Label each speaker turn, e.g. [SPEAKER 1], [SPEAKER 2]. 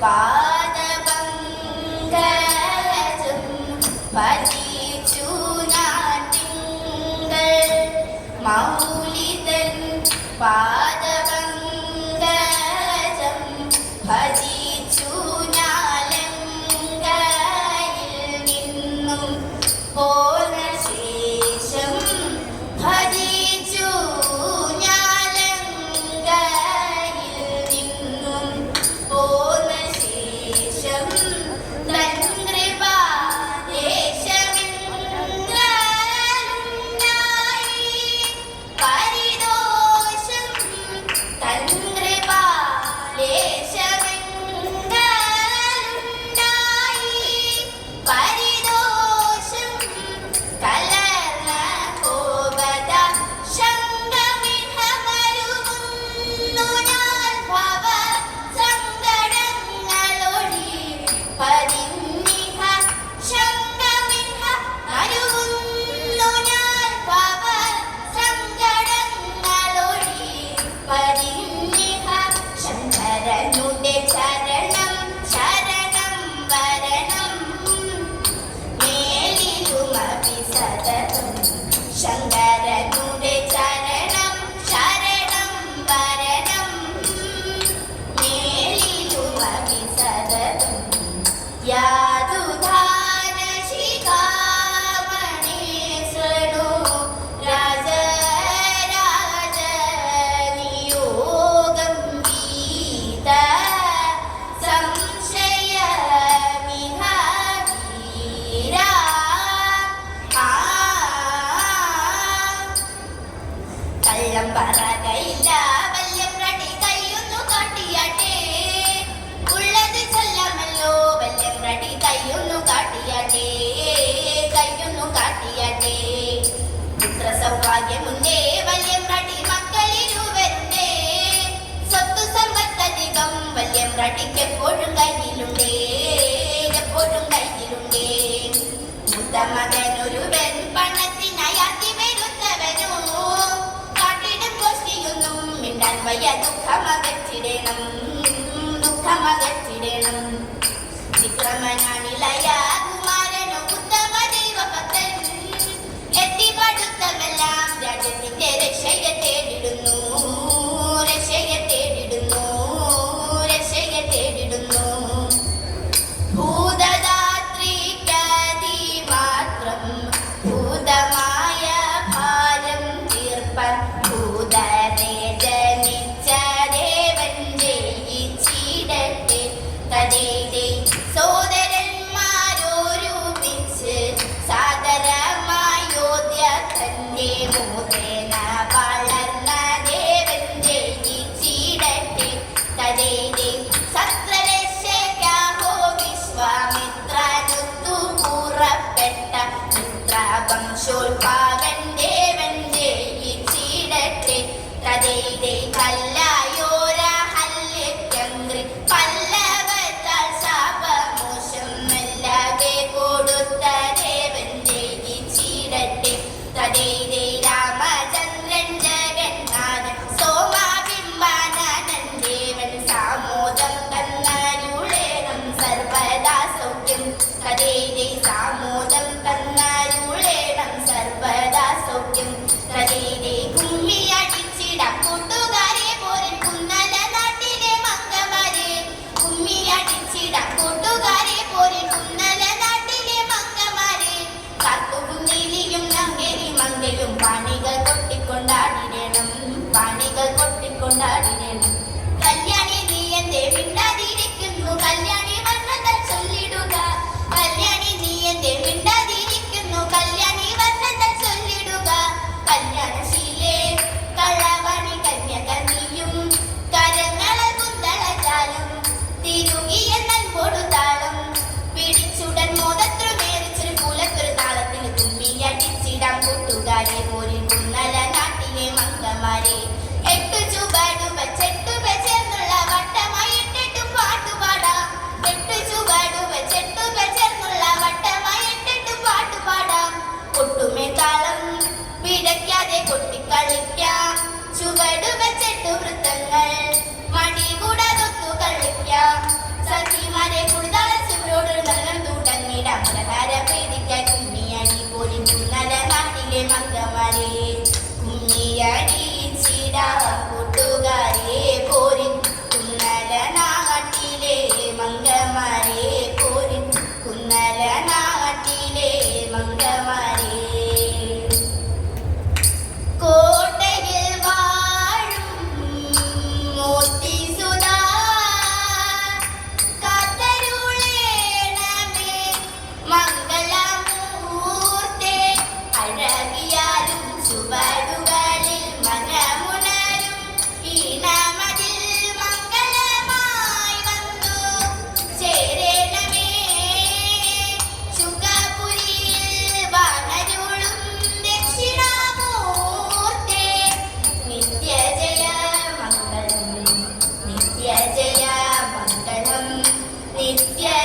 [SPEAKER 1] പാദപങ്കജം ഭജിച്ചു നാട്ടിങ്കൾ മൗലിതൻ പാദപങ്കജം ഭജിച്ചു ഞാലങ്കയിൽ നിന്നും പോന്ന ശേഷം ഭജിച്ചു ഞാലങ്കയിൽ നിന്നും പോന്ന ശേഷം തൻ കൃപാദേശമെങ്ങാലുണ്ടായി പരിദോഷം തൻ കൃപാദേശമെങ്ങാലുണ്ടായി പരിദോഷം കലർന്ന കോപത ശങ്കമിഹമരുവുന്നു ഞാൻ ഭവ സങ്കടങ്ങളൊഴി പരിന്നിഹ ശങ്കമിഹ മരുവുന്നു ഞാൻ ഭവ സങ്കടങ്ങളൊഴി പരിന്നിഹ ശങ്കരനുടെ ചരണം ശരണം വരണം മേലിലുമപി സതതം ശങ്കരനുടെ ചരണം ശരണം വരണം മേലിലുമപി സതതം യാതുധാരശിഖാമണി ശൃണു രാജരാജനിയോഗം ഗീത സംശയമിഹ വീരാ കള്ളം പറകയില്ല വല്യം റടി കയ്യൊന്നു കാട്ടിയാട്ടെ ഉള്ളത് ചൊല്ലാമല്ലോ വല്യം റടി കയ്യൊന്നു കാട്ടിയാട്ടെ കയ്യൊന്നു കാട്ടിയാട്ടെ പുത്ര സൗഭാഗ്യമുണ്ടേ വല്യം റടി മക്കളിരുവരുണ്ടേ സ്വത്ത് സമ്പത്തധികം വല്യം റടിക്ക് എപ്പോഴും കയ്യിലുണ്ടേ എപ്പോഴും കയ്യിലുണ്ടേ മൂത്ത മകനൊരുവൻ പണത്തിനായി അതിവരുത്തവനോ കാട്ടിടും ഗോഷ്ഠിയൊന്നും മിണ്ടാൻ വയ്യ ദുഃഖമകറ്റിടണം ദുഃഖമകറ്റിടണം വിക്രമനാണിളയ കുമാരനോ ഉത്തമ ദൈവഭക്തൻ എത്തിപ്പടുത്തമെല്ലാം രാജ്യത്തിന്റെ രക്ഷയെ തേടിടുന്നു രക്ഷയെ തേടിടുന്നു രക്ഷയെ തേടിടുന്നു ഭൂതദാത്രികതി മാത്രം ഭൂതമായ ഭാരം തീർപ്പാൻ ഭൂതരെ ജനിച്ച ദേവൻ ജയിച്ചിടട്ടെ തതേതേ സോദരൻ നിത്യ